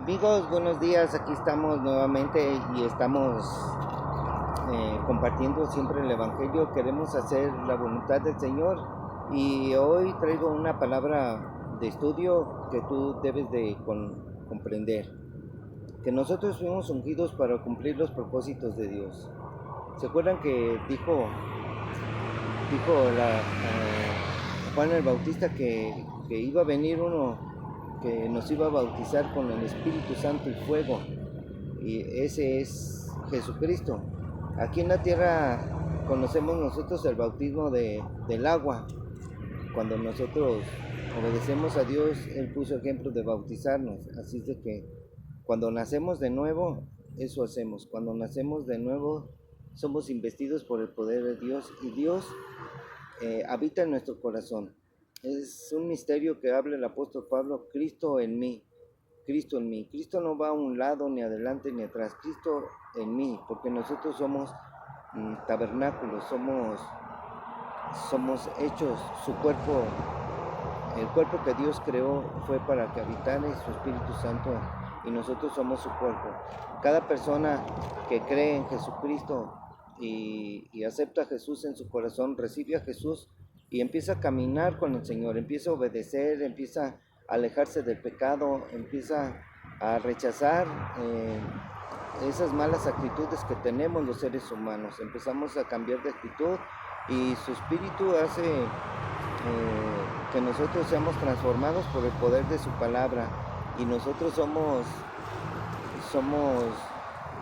Amigos, buenos días. Aquí estamos nuevamente y estamos compartiendo siempre el Evangelio. Queremos hacer la voluntad del Señor y hoy traigo una palabra de estudio que tú debes de comprender. Que nosotros fuimos ungidos para cumplir los propósitos de Dios. ¿Se acuerdan que dijo Juan el Bautista que iba a venir uno que nos iba a bautizar con el Espíritu Santo y fuego? Y ese es Jesucristo. Aquí en la tierra conocemos nosotros el bautismo del agua. Cuando nosotros obedecemos a Dios, Él puso ejemplo de bautizarnos. Así es de que cuando nacemos de nuevo, eso hacemos. Cuando nacemos de nuevo, somos investidos por el poder de Dios y Dios habita en nuestro corazón. Es un misterio que habla el apóstol Pablo: Cristo en mí, Cristo en mí. Cristo no va a un lado, ni adelante, ni atrás. Cristo en mí, porque nosotros somos tabernáculos, somos hechos su cuerpo. El cuerpo que Dios creó fue para que habitara su Espíritu Santo y nosotros somos su cuerpo. Cada persona que cree en Jesucristo y acepta a Jesús en su corazón, recibe a Jesús y empieza a caminar con el Señor, empieza a obedecer, empieza a alejarse del pecado, empieza a rechazar esas malas actitudes que tenemos los seres humanos. Empezamos a cambiar de actitud y su Espíritu hace que nosotros seamos transformados por el poder de su palabra y nosotros somos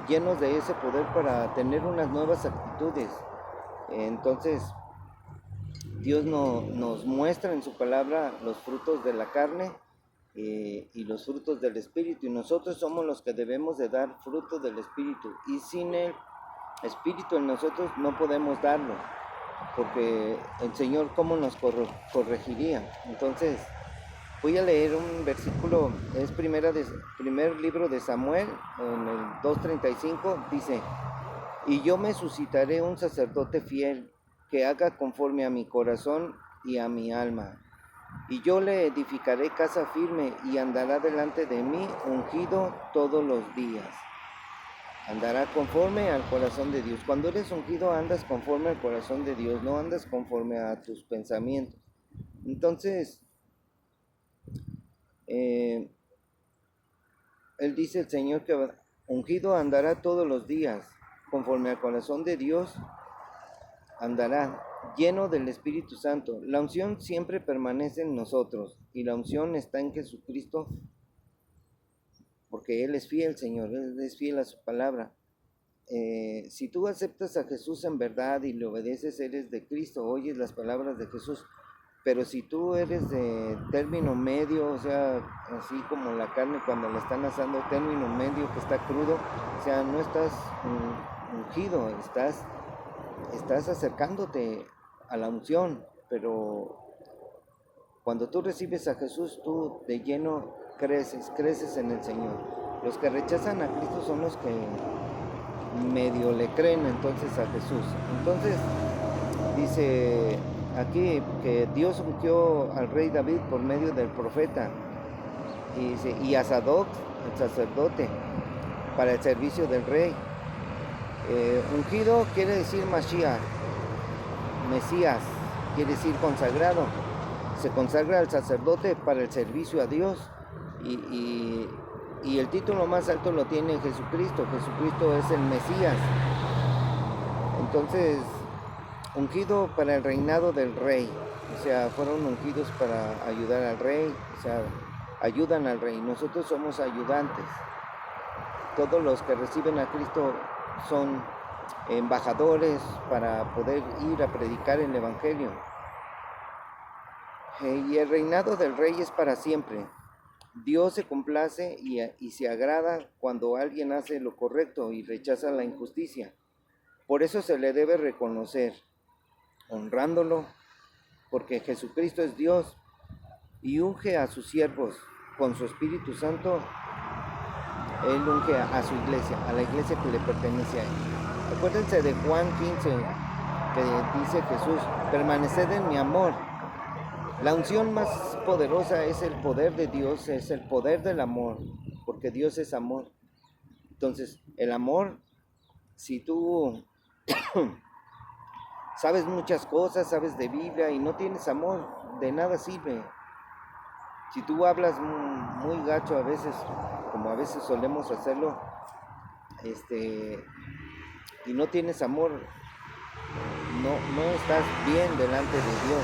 llenos de ese poder para tener unas nuevas actitudes. Entonces Dios nos muestra en su palabra los frutos de la carne y los frutos del Espíritu, y nosotros somos los que debemos de dar fruto del Espíritu, y sin el Espíritu en nosotros no podemos darlo, porque el Señor cómo nos corregiría. Entonces voy a leer un versículo, es primer libro de Samuel, en el 2:35, dice: y yo me suscitaré un sacerdote fiel, que haga conforme a mi corazón y a mi alma. Y yo le edificaré casa firme, y andará delante de mí ungido todos los días. Andará conforme al corazón de Dios. Cuando eres ungido, andas conforme al corazón de Dios, no andas conforme a tus pensamientos. Entonces, Él dice el Señor que ungido andará todos los días, conforme al corazón de Dios andará, lleno del Espíritu Santo. La unción siempre permanece en nosotros, y la unción está en Jesucristo, porque Él es fiel, Señor, Él es fiel a su palabra. Si tú aceptas a Jesús en verdad y le obedeces, eres de Cristo, oyes las palabras de Jesús. Pero si tú eres de término medio, o sea, así como la carne cuando la están asando, término medio que está crudo, o sea, no estás ungido, estás acercándote a la unción, pero cuando tú recibes a Jesús, tú de lleno creces en el Señor. Los que rechazan a Cristo son los que medio le creen entonces a Jesús. Entonces dice aquí que Dios ungió al rey David por medio del profeta, y dice, y a Sadoc, el sacerdote, para el servicio del rey. Ungido quiere decir Mashiach, Mesías, quiere decir consagrado. Se consagra al sacerdote para el servicio a Dios, y el título más alto lo tiene Jesucristo. Jesucristo es el Mesías. Entonces, ungido para el reinado del rey, o sea, fueron ungidos para ayudar al rey, o sea, ayudan al rey. Nosotros somos ayudantes. Todos los que reciben a Cristo son embajadores para poder ir a predicar el Evangelio. Y el reinado del rey es para siempre. Dios se complace y se agrada cuando alguien hace lo correcto y rechaza la injusticia. Por eso se le debe reconocer, honrándolo, porque Jesucristo es Dios y unge a sus siervos con su Espíritu Santo. Él unge a su iglesia, a la iglesia que le pertenece a Él. Acuérdense de Juan 15, que dice Jesús: permaneced en mi amor. La unción más poderosa es el poder de Dios, es el poder del amor. porque Dios es amor. Entonces, el amor, si tú sabes muchas cosas, sabes de Biblia y no tienes amor, de nada sirve. Si tú hablas muy gacho a veces, como a veces solemos hacerlo, y no tienes amor, no estás bien delante de Dios,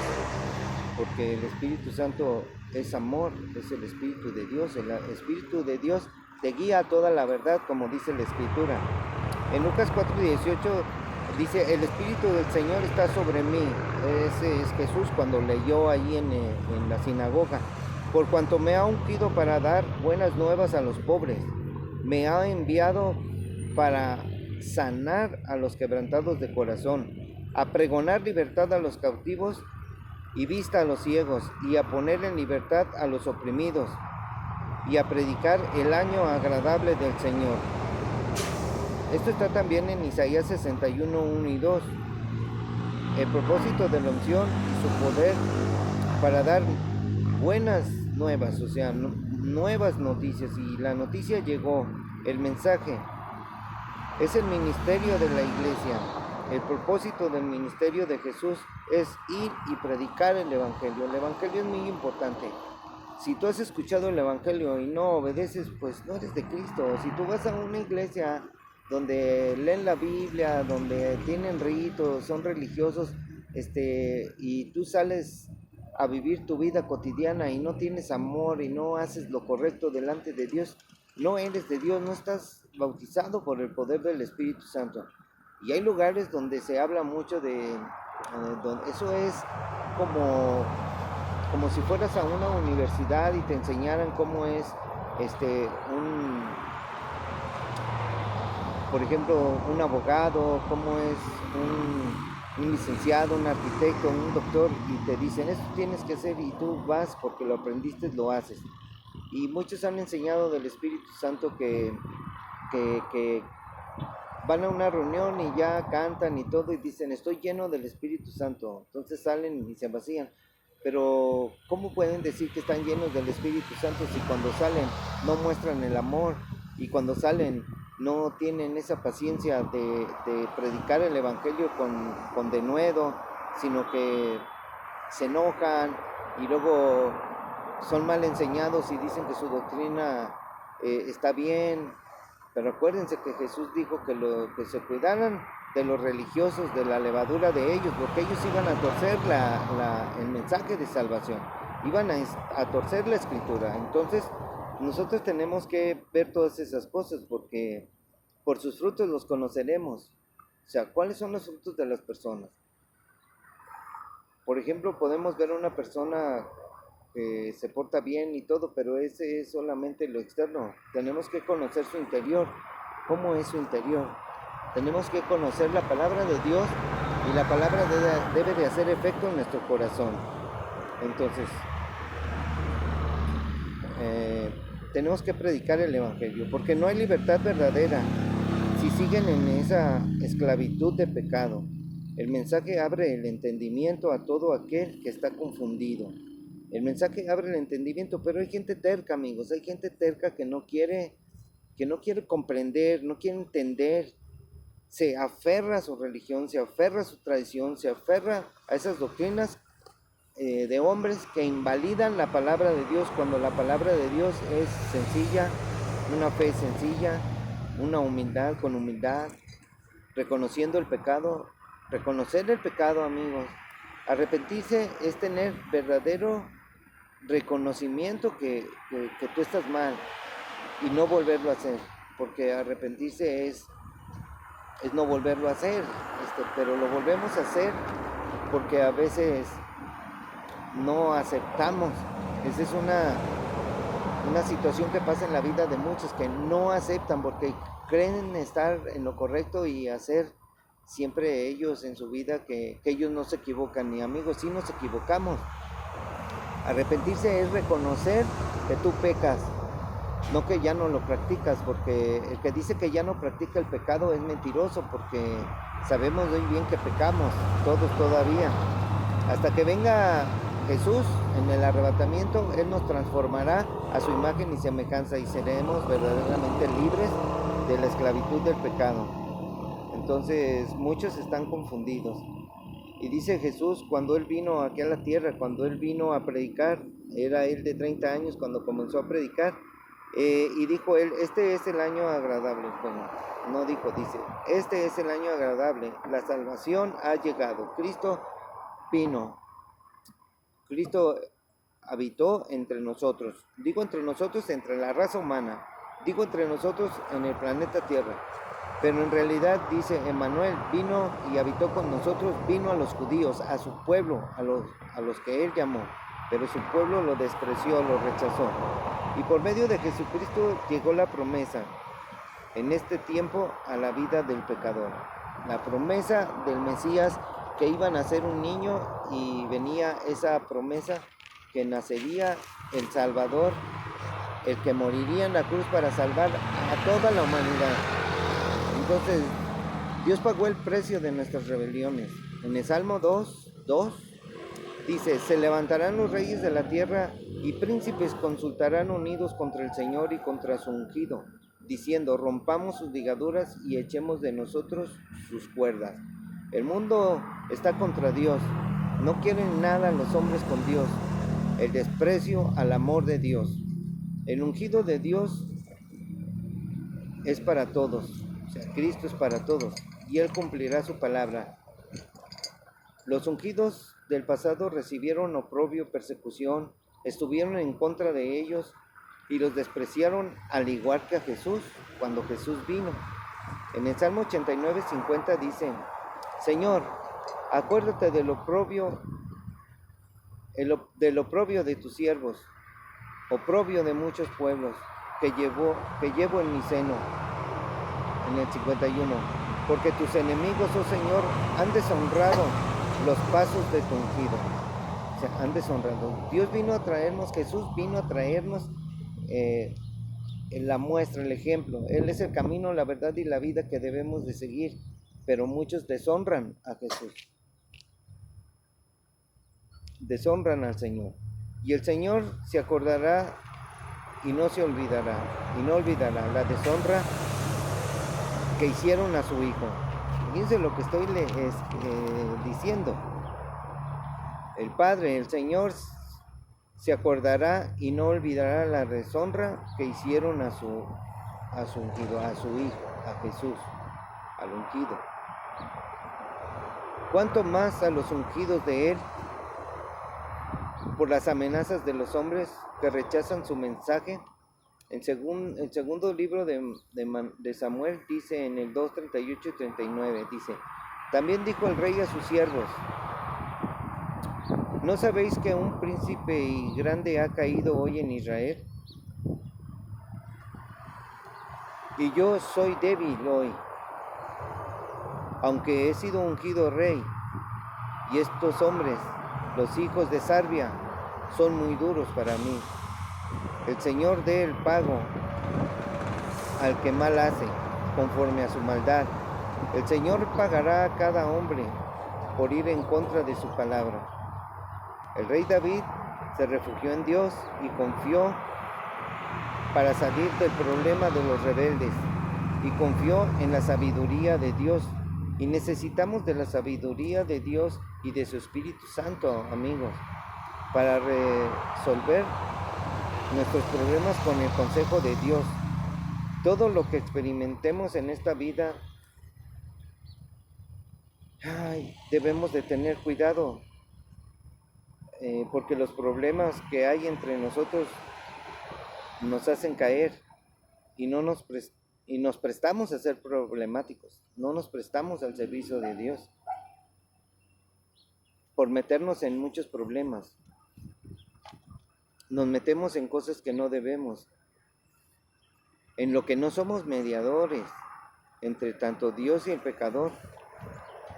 porque el Espíritu Santo es amor, es el Espíritu de Dios. El Espíritu de Dios te guía a toda la verdad, como dice la Escritura. En Lucas 4:18 dice, el Espíritu del Señor está sobre mí. Ese es Jesús cuando leyó ahí en la sinagoga. Por cuanto me ha ungido para dar buenas nuevas a los pobres, me ha enviado para sanar a los quebrantados de corazón, a pregonar libertad a los cautivos y vista a los ciegos, y a poner en libertad a los oprimidos, y a predicar el año agradable del Señor. Esto está también en Isaías 61, 1 y 2. El propósito de la unción y su poder para dar buenas nuevas, o sea, nuevas noticias. Y la noticia llegó, el mensaje. Es el ministerio de la iglesia. El propósito del ministerio de Jesús es ir y predicar el Evangelio. El Evangelio es muy importante. Si tú has escuchado el Evangelio y no obedeces, pues no eres de Cristo. Si tú vas a una iglesia donde leen la Biblia, donde tienen ritos, son religiosos, y tú sales a vivir tu vida cotidiana y no tienes amor y no haces lo correcto delante de Dios, no eres de Dios, no estás bautizado por el poder del Espíritu Santo. Y hay lugares donde se habla mucho de, eso es como si fueras a una universidad y te enseñaran cómo es, por ejemplo, un abogado, cómo es un licenciado, un arquitecto, un doctor, y te dicen, esto tienes que hacer, y tú vas porque lo aprendiste, lo haces. Y muchos han enseñado del Espíritu Santo que van a una reunión y ya cantan y todo y dicen, estoy lleno del Espíritu Santo. Entonces salen y se vacían. Pero ¿cómo pueden decir que están llenos del Espíritu Santo si cuando salen no muestran el amor y cuando salen no tienen esa paciencia de predicar el Evangelio con denuedo, sino que se enojan y luego son mal enseñados y dicen que su doctrina está bien? Pero acuérdense que Jesús dijo que se cuidaran de los religiosos, de la levadura de ellos, porque ellos iban a torcer el mensaje de salvación, iban a torcer la Escritura. Entonces nosotros tenemos que ver todas esas cosas, porque por sus frutos los conoceremos. O sea, ¿cuáles son los frutos de las personas? Por ejemplo, podemos ver a una persona que se porta bien y todo, pero ese es solamente lo externo. Tenemos que conocer su interior. ¿Cómo es su interior? Tenemos que conocer la palabra de Dios, y la palabra debe de hacer efecto en nuestro corazón. Entonces, tenemos que predicar el Evangelio, porque no hay libertad verdadera si siguen en esa esclavitud de pecado. El mensaje abre el entendimiento a todo aquel que está confundido. El mensaje abre el entendimiento, pero hay gente terca, amigos, hay gente terca que no quiere comprender, no quiere entender. Se aferra a su religión, se aferra a su tradición, se aferra a esas doctrinas de hombres que invalidan la palabra de Dios, cuando la palabra de Dios es sencilla, una fe sencilla, una humildad con humildad, reconociendo el pecado. Reconocer el pecado, amigos. Arrepentirse es tener verdadero reconocimiento que tú estás mal y no volverlo a hacer, porque arrepentirse es no volverlo a hacer, pero lo volvemos a hacer porque a veces no aceptamos. Esa es una situación que pasa en la vida de muchos, que no aceptan porque creen estar en lo correcto y hacer siempre ellos en su vida que ellos no se equivocan. Y amigos, sí nos equivocamos. Arrepentirse es reconocer que tú pecas, no que ya no lo practicas, porque el que dice que ya no practica el pecado es mentiroso, porque sabemos muy bien que pecamos, todos todavía. Hasta que venga Jesús, en el arrebatamiento, Él nos transformará a su imagen y semejanza y seremos verdaderamente libres de la esclavitud del pecado. Entonces muchos están confundidos. Y dice Jesús, cuando Él vino aquí a la tierra, cuando Él vino a predicar, era Él de 30 años cuando comenzó a predicar, y dijo Él, este es el año agradable. Bueno, no dijo, dice, este es el año agradable, la salvación ha llegado, Cristo vino, Cristo habitó entre nosotros, digo entre nosotros, entre la raza humana, digo entre nosotros en el planeta Tierra. Pero en realidad dice Emmanuel, vino y habitó con nosotros, vino a los judíos, a su pueblo, a los que Él llamó, pero su pueblo lo despreció, lo rechazó. Y por medio de Jesucristo llegó la promesa en este tiempo a la vida del pecador. La promesa del Mesías, que iba a nacer un niño, y venía esa promesa que nacería el Salvador, el que moriría en la cruz para salvar a toda la humanidad. Entonces, Dios pagó el precio de nuestras rebeliones. En el Salmo 2:2 dice, se levantarán los reyes de la tierra y príncipes consultarán unidos contra el Señor y contra su ungido, diciendo, rompamos sus ligaduras y echemos de nosotros sus cuerdas. El mundo está contra Dios, no quieren nada los hombres con Dios, el desprecio al amor de Dios. El ungido de Dios es para todos. O sea, Cristo es para todos y Él cumplirá su palabra. Los ungidos del pasado recibieron oprobio, persecución, estuvieron en contra de ellos y los despreciaron al igual que a Jesús cuando Jesús vino. En el Salmo 89:50 dice, Señor, acuérdate del oprobio de tus siervos, oprobio de muchos pueblos que llevo en mi seno. En el 51, porque tus enemigos, oh Señor, han deshonrado los pasos de tu ungido. O sea, han deshonrado. Dios vino a traernos, Jesús vino a traernos la muestra, el ejemplo. Él es el camino, la verdad y la vida que debemos de seguir, pero muchos deshonran a Jesús. Deshonran al Señor. Y el Señor se acordará y no se olvidará, y no olvidará la deshonra que hicieron a su hijo. Fíjense lo que estoy diciendo. El Padre, el Señor, se acordará y no olvidará la deshonra que hicieron a su ungido, a su hijo, a Jesús, al ungido. ¿Cuánto más a los ungidos de Él, por las amenazas de los hombres que rechazan su mensaje? El segundo libro de Samuel dice en el 2:38 y 39, dice, también dijo el rey a sus siervos, ¿no sabéis que un príncipe y grande ha caído hoy en Israel? Y yo soy débil hoy, aunque he sido ungido rey, y estos hombres, los hijos de Sarbia, son muy duros para mí. El Señor dé el pago al que mal hace, conforme a su maldad. El Señor pagará a cada hombre por ir en contra de su palabra. El rey David se refugió en Dios y confió para salir del problema de los rebeldes, y confió en la sabiduría de Dios. Y necesitamos de la sabiduría de Dios y de su Espíritu Santo, amigos, para resolver nuestros problemas con el consejo de Dios. Todo lo que experimentemos en esta vida, debemos de tener cuidado, porque los problemas que hay entre nosotros nos hacen caer y nos prestamos a ser problemáticos, no nos prestamos al servicio de Dios por meternos en muchos problemas. Nos metemos en cosas que no debemos, en lo que no somos mediadores entre tanto Dios y el pecador,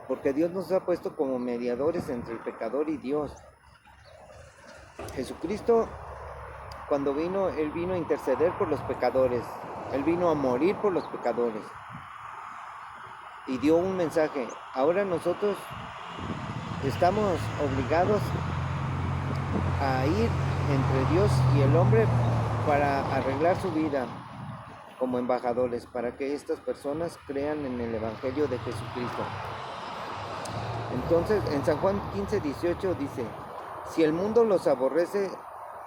porque Dios nos ha puesto como mediadores entre el pecador y Dios. Jesucristo, cuando vino, Él vino a interceder por los pecadores, Él vino a morir por los pecadores y dio un mensaje. Ahora nosotros estamos obligados a ir entre Dios y el hombre para arreglar su vida como embajadores, para que estas personas crean en el Evangelio de Jesucristo. Entonces, en San Juan 15:18 dice: si el mundo los aborrece,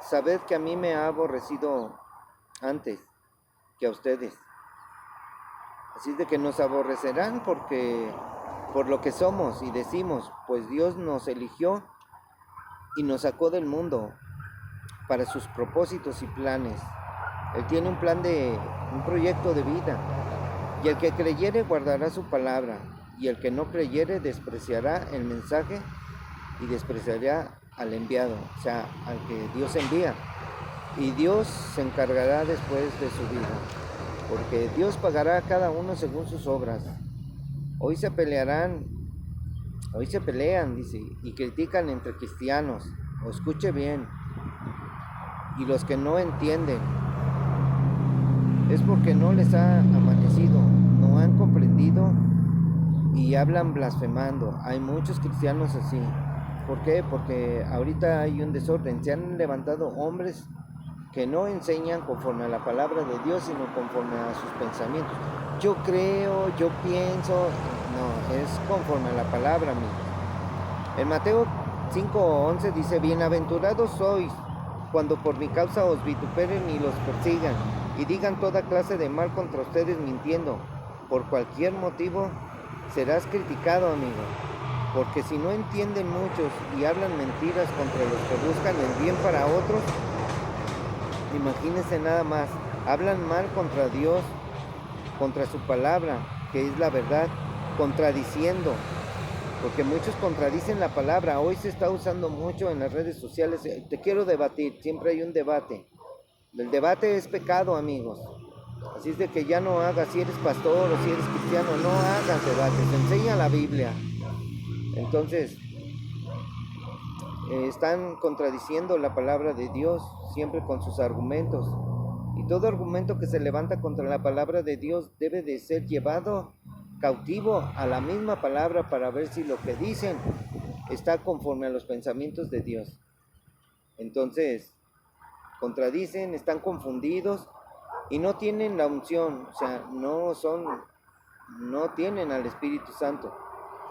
sabed que a mí me ha aborrecido antes que a ustedes. Así es de que nos aborrecerán por lo que somos y decimos, pues Dios nos eligió y nos sacó del mundo para sus propósitos y planes. Él tiene un proyecto de vida, y el que creyere guardará su palabra, y el que no creyere despreciará el mensaje y despreciará al enviado, o sea, al que Dios envía, y Dios se encargará después de su vida, porque Dios pagará a cada uno según sus obras. Hoy se pelean, dice, y critican entre cristianos, o escuche bien, y los que no entienden, es porque no les ha amanecido, no han comprendido y hablan blasfemando. Hay muchos cristianos así. ¿Por qué? Porque ahorita hay un desorden. Se han levantado hombres que no enseñan conforme a la palabra de Dios, sino conforme a sus pensamientos. Yo creo, yo pienso, no, es conforme a la palabra, amigos. En Mateo 5:11 dice: bienaventurados sois cuando por mi causa os vituperen y los persigan, y digan toda clase de mal contra ustedes mintiendo. Por cualquier motivo serás criticado, amigo, porque si no entienden muchos y hablan mentiras contra los que buscan el bien para otros, imagínense nada más, hablan mal contra Dios, contra su palabra, que es la verdad, contradiciendo, porque muchos contradicen la palabra. Hoy se está usando mucho en las redes sociales. Te quiero debatir, siempre hay un debate. El debate es pecado, amigos. Así es de que ya no hagas, si eres pastor o si eres cristiano, no hagas debates, enseña la Biblia. Entonces, están contradiciendo la palabra de Dios siempre con sus argumentos. Y todo argumento que se levanta contra la palabra de Dios debe de ser llevado cautivo a la misma palabra para ver si lo que dicen está conforme a los pensamientos de Dios. Entonces, contradicen, están confundidos y no tienen la unción, o sea, no tienen al Espíritu Santo,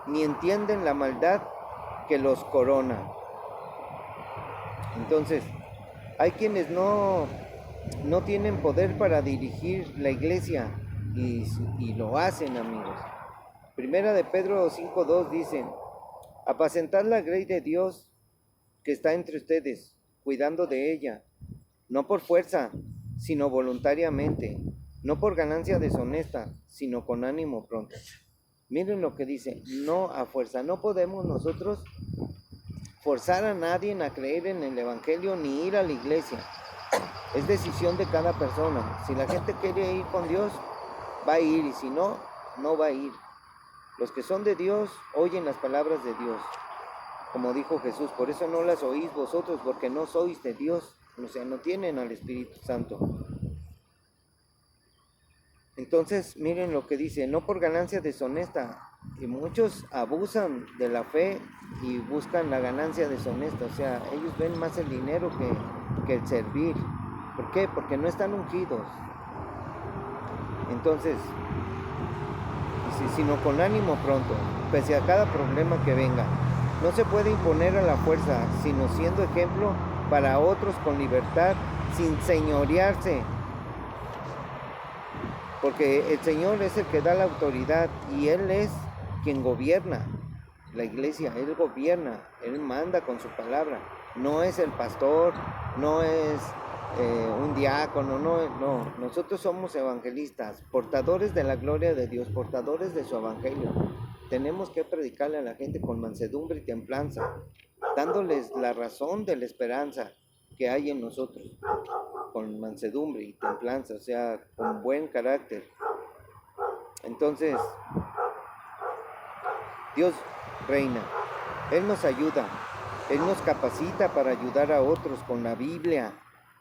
ni entienden la maldad que los corona. Entonces, hay quienes no tienen poder para dirigir la iglesia y lo hacen, amigos. Primera de Pedro 5:2 dice: apacentad la grey de Dios que está entre ustedes, cuidando de ella, no por fuerza, sino voluntariamente, no por ganancia deshonesta, sino con ánimo pronto. Miren lo que dice: no a fuerza. No podemos nosotros forzar a nadie a creer en el Evangelio ni ir a la iglesia. Es decisión de cada persona. Si la gente quiere ir con Dios, va a ir, y si no, no va a ir. Los que son de Dios oyen las palabras de Dios, como dijo Jesús. Por eso no las oís vosotros, porque no sois de Dios, o sea, no tienen al Espíritu Santo. Entonces, miren lo que dice: no por ganancia deshonesta. Y muchos abusan de la fe y buscan la ganancia deshonesta. O sea, ellos ven más el dinero que el servir. ¿Por qué? Porque no están ungidos. Entonces, sino con ánimo pronto, pese a cada problema que venga. No se puede imponer a la fuerza, sino siendo ejemplo para otros con libertad, sin señorearse. Porque el Señor es el que da la autoridad y Él es quien gobierna la iglesia. Él gobierna, Él manda con su palabra. No es el pastor, no es un diácono, no. Nosotros somos evangelistas, portadores de la gloria de Dios, portadores de su evangelio. Tenemos que predicarle a la gente con mansedumbre y templanza, dándoles la razón de la esperanza que hay en nosotros, con mansedumbre y templanza, o sea, con buen carácter. Entonces, Dios reina, Él nos ayuda, Él nos capacita para ayudar a otros con la Biblia.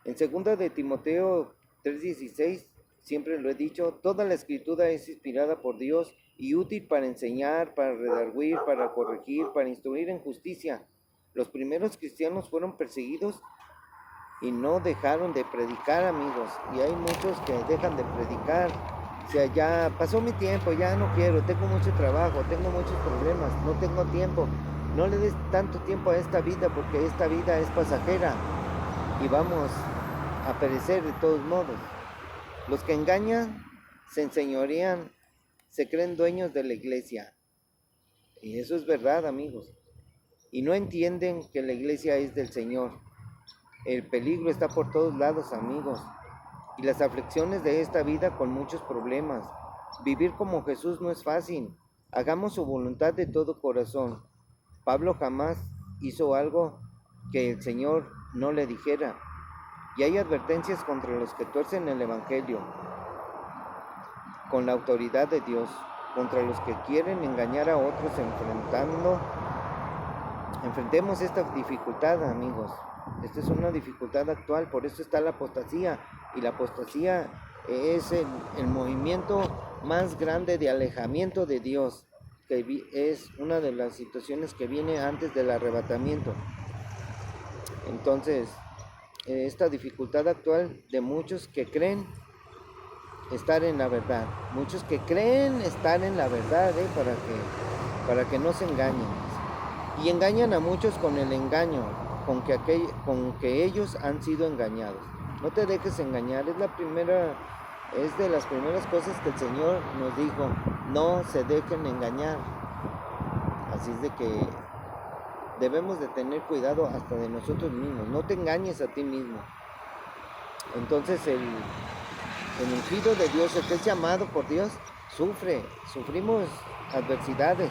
En 2 de Timoteo 3:16, siempre lo he dicho, toda la escritura es inspirada por Dios y útil para enseñar, para redarguir, para corregir, para instruir en justicia, Los primeros cristianos fueron perseguidos y no dejaron de predicar, amigos. Y hay muchos que dejan de predicar. O sea, ya pasó mi tiempo, ya no quiero, tengo mucho trabajo, tengo muchos problemas, no tengo tiempo. No le des tanto tiempo a esta vida porque esta vida es pasajera y vamos a perecer de todos modos. Los que engañan se enseñorean, se creen dueños de la iglesia. Y eso es verdad, amigos. Y no entienden que la iglesia es del Señor. El peligro está por todos lados, amigos. Y las aflicciones de esta vida con muchos problemas. Vivir como Jesús no es fácil. Hagamos su voluntad de todo corazón. Pablo jamás hizo algo que el Señor no le dijera. Y hay advertencias contra los que tuercen el Evangelio con la autoridad de Dios, contra los que quieren engañar a otros enfrentemos esta dificultad, amigos. Esta es una dificultad actual, por eso está la apostasía. Y la apostasía es el movimiento más grande de alejamiento de Dios, que es una de las situaciones que viene antes del arrebatamiento. Entonces, esta dificultad actual de muchos que creen estar en la verdad, muchos que creen estar en la verdad, para que no se engañen. Y engañan a muchos con el engaño, con que ellos han sido engañados. No te dejes engañar, es de las primeras cosas que el Señor nos dijo, no se dejen engañar. Así es de que debemos de tener cuidado hasta de nosotros mismos, no te engañes a ti mismo. Entonces el ungido de Dios, el que es llamado por Dios, sufrimos adversidades.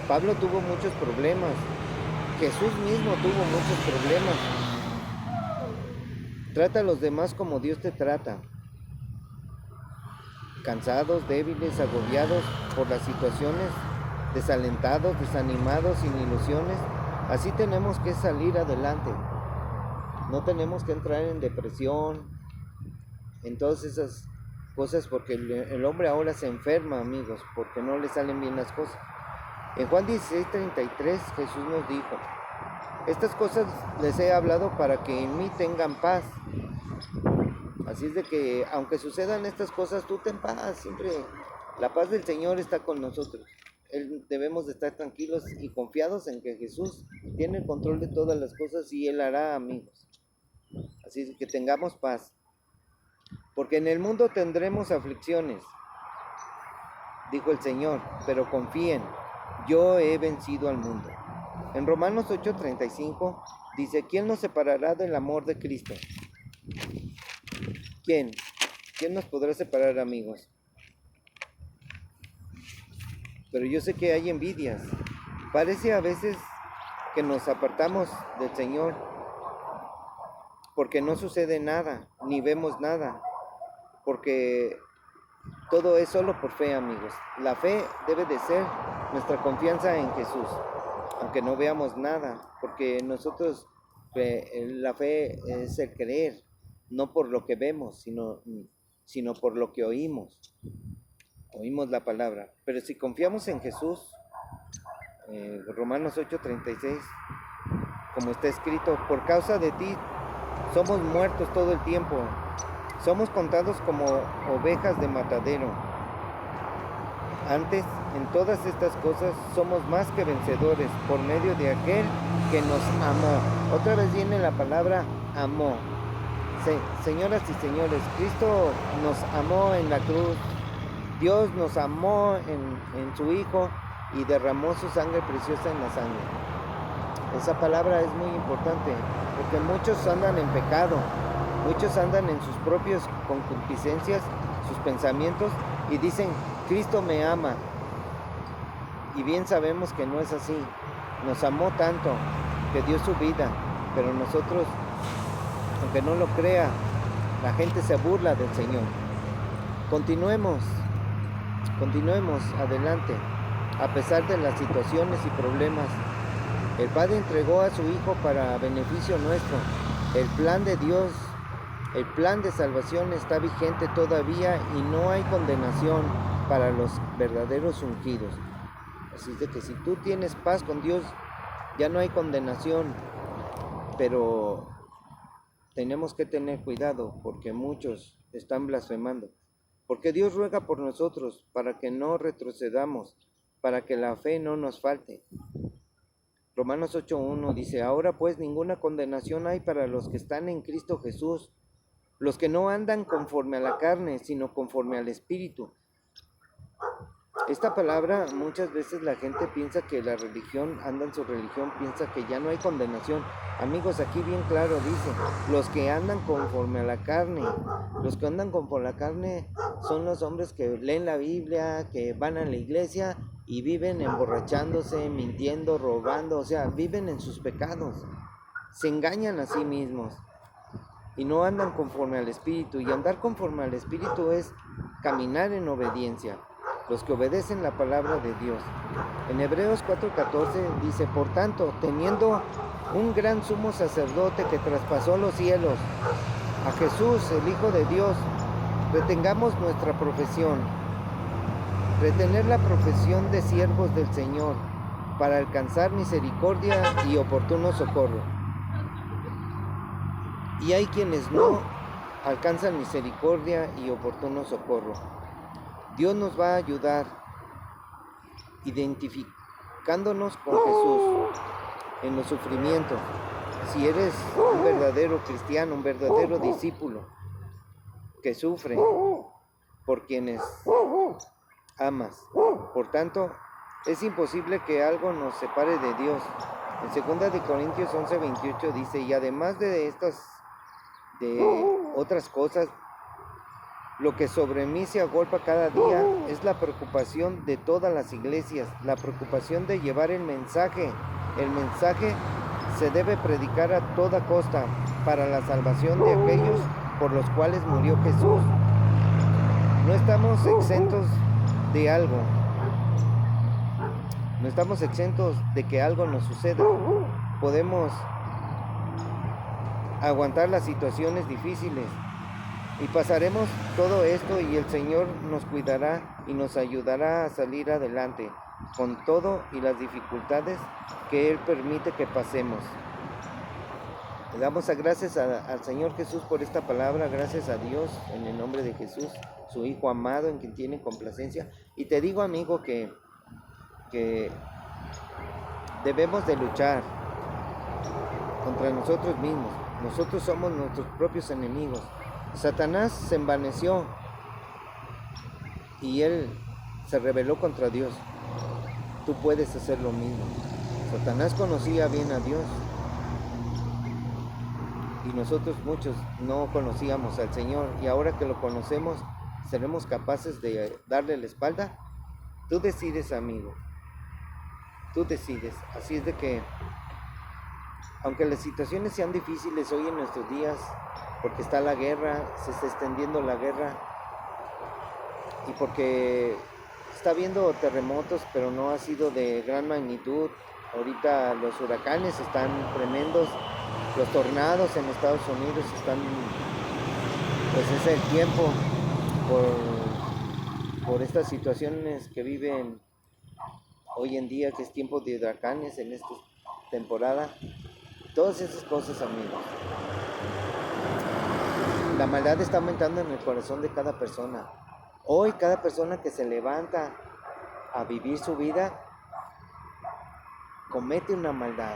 Pablo tuvo muchos problemas, Jesús mismo tuvo muchos problemas. Trata a los demás como Dios te trata. Cansados, débiles, agobiados por las situaciones, desalentados, desanimados, sin ilusiones, así tenemos que salir adelante. No tenemos que entrar en depresión, en todas esas cosas, porque el hombre ahora se enferma, amigos, porque no le salen bien las cosas. En Juan 16:33 Jesús nos dijo, estas cosas les he hablado para que en mí tengan paz. Así es de que aunque sucedan estas cosas, tú ten paz, siempre la paz del Señor está con nosotros. Debemos de estar tranquilos y confiados en que Jesús tiene el control de todas las cosas y Él hará, amigos. Así es que tengamos paz. Porque en el mundo tendremos aflicciones, dijo el Señor, pero confíen, yo he vencido al mundo. En Romanos 8:35 dice, ¿quién nos separará del amor de Cristo? ¿Quién? ¿Quién nos podrá separar, amigos? Pero yo sé que hay envidias. Parece a veces que nos apartamos del Señor porque no sucede nada, ni vemos nada, porque todo es solo por fe, amigos. La fe debe de ser nuestra confianza en Jesús, aunque no veamos nada, porque nosotros, la fe es el creer, no por lo que vemos, sino por lo que oímos. Oímos la palabra. Pero si confiamos en Jesús, Romanos 8:36, como está escrito, por causa de ti somos muertos todo el tiempo, somos contados como ovejas de matadero. Antes, en todas estas cosas, somos más que vencedores por medio de aquel que nos amó. Otra vez viene la palabra amó. Señoras y señores, Cristo nos amó en la cruz. Dios nos amó en su Hijo y derramó su sangre preciosa en la sangre. Esa palabra es muy importante porque muchos andan en pecado, muchos andan en sus propias concupiscencias, sus pensamientos y dicen, Cristo me ama. Y bien sabemos que no es así. Nos amó tanto que dio su vida, pero nosotros, aunque no lo crea, la gente se burla del Señor. Continuemos adelante, a pesar de las situaciones y problemas. El Padre entregó a su Hijo para beneficio nuestro. El plan de Dios, el plan de salvación está vigente todavía y no hay condenación para los verdaderos ungidos. Así es de que si tú tienes paz con Dios, ya no hay condenación, pero tenemos que tener cuidado porque muchos están blasfemando. Porque Dios ruega por nosotros para que no retrocedamos, para que la fe no nos falte. Romanos 8:1 dice, ahora pues ninguna condenación hay para los que están en Cristo Jesús, los que no andan conforme a la carne, sino conforme al Espíritu. Esta palabra, muchas veces la gente piensa que la religión, anda en su religión, piensa que ya no hay condenación. Amigos, aquí bien claro dice, los que andan conforme a la carne. Los que andan conforme a la carne son los hombres que leen la Biblia, que van a la iglesia y viven emborrachándose, mintiendo, robando, o sea, viven en sus pecados. Se engañan a sí mismos y no andan conforme al Espíritu. Y andar conforme al Espíritu es caminar en obediencia. Los que obedecen la palabra de Dios. En Hebreos 4:14 dice, por tanto, teniendo un gran sumo sacerdote que traspasó los cielos, a Jesús, el Hijo de Dios, retengamos nuestra profesión. Retener la profesión de siervos del Señor, para alcanzar misericordia y oportuno socorro. Y hay quienes no alcanzan misericordia y oportuno socorro. Dios nos va a ayudar identificándonos con Jesús en los sufrimientos. Si eres un verdadero cristiano, un verdadero discípulo que sufre por quienes amas. Por tanto, es imposible que algo nos separe de Dios. En 2 Corintios 11:28 dice, y además de otras cosas, lo que sobre mí se agolpa cada día es la preocupación de todas las iglesias, la preocupación de llevar el mensaje. El mensaje se debe predicar a toda costa para la salvación de aquellos por los cuales murió Jesús. No estamos exentos de algo. No estamos exentos de que algo nos suceda. Podemos aguantar las situaciones difíciles. Y pasaremos todo esto y el Señor nos cuidará y nos ayudará a salir adelante con todo y las dificultades que Él permite que pasemos. Le damos gracias al Señor Jesús por esta palabra, gracias a Dios en el nombre de Jesús, su Hijo amado en quien tiene complacencia. Y te digo, amigo, que debemos de luchar contra nosotros mismos. Nosotros somos nuestros propios enemigos. Satanás se envaneció y él se rebeló contra Dios. Tú puedes hacer lo mismo. Satanás conocía bien a Dios y nosotros muchos no conocíamos al Señor, y ahora que lo conocemos, ¿seremos capaces de darle la espalda? Tú decides, amigo. Tú decides. Así es de que, aunque las situaciones sean difíciles hoy en nuestros días, porque está la guerra, se está extendiendo la guerra, y porque está habiendo terremotos, pero no ha sido de gran magnitud. Ahorita los huracanes están tremendos, los tornados en Estados Unidos están, pues es el tiempo por estas situaciones que viven hoy en día, que es tiempo de huracanes en esta temporada. Todas esas cosas, amigos. La maldad está aumentando en el corazón de cada persona. Hoy cada persona que se levanta a vivir su vida comete una maldad,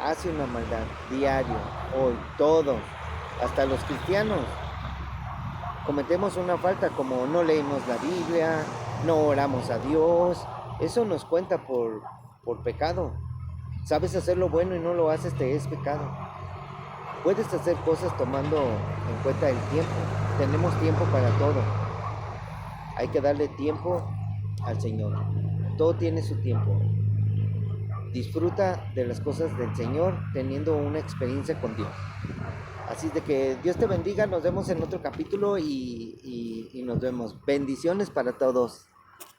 hace una maldad diario, hoy, todos, hasta los cristianos. Cometemos una falta como no leemos la Biblia, no oramos a Dios. Eso nos cuenta por pecado. Sabes hacer lo bueno y no lo haces, te es pecado. Puedes hacer cosas tomando en cuenta el tiempo. Tenemos tiempo para todo. Hay que darle tiempo al Señor. Todo tiene su tiempo. Disfruta de las cosas del Señor teniendo una experiencia con Dios. Así de que Dios te bendiga. Nos vemos en otro capítulo y nos vemos. Bendiciones para todos.